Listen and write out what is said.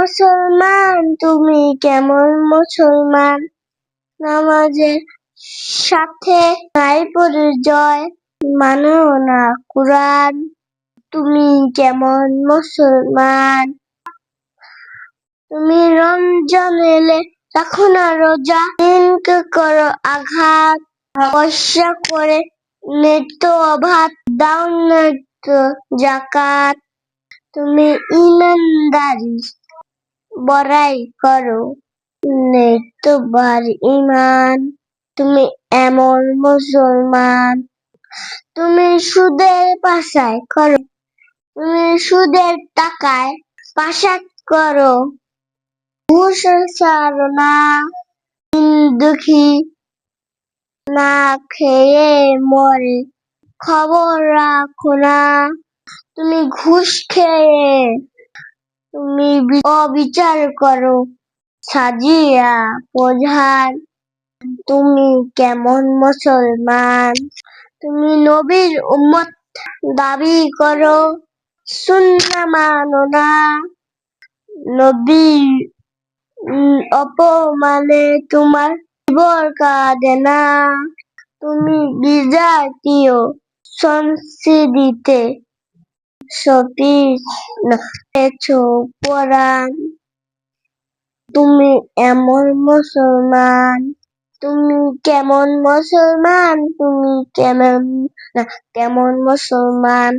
মুসলমান, তুমি কেমন মুসলমান? নামাজের সাথে নাই পরিচয়, মানো না কুরআন, তুমি কেমন মুসলমান? তুমি রমজান এলে রাখো না রোজা, দিনকে করো আঘাত, পয়সা করে নিত্য অভাব, দাও নিত্য যাকাত। তুমি ইমানদারি বড়াই করো, নেই ঈমান, তুমি এমন মুসলমান? তুমি সুদের পাশায় করো, তুমি সুদের টাকায় পাশাত করো, ঘুষ ছাড়ো না, দুঃখী না খেয়ে মরে, খবর রাখো না। তুমি ঘুষ খেয়ে তুমি অবিচার করো, সাজিয়া প্রধান, তুমি কেমন মুসলমান? তুমি নবীর উম্মত দাবি করো, সুন্নাহ মানো না, নবীর অপমানে তোমার জীবন কাঁদে না। তুমি বিজাতীয় সংস্কৃতিতে পেছো পরাণ, তুমি এমন মুসলমান? তুমি কেমন মুসলমান? তুমি কেমন মুসলমান?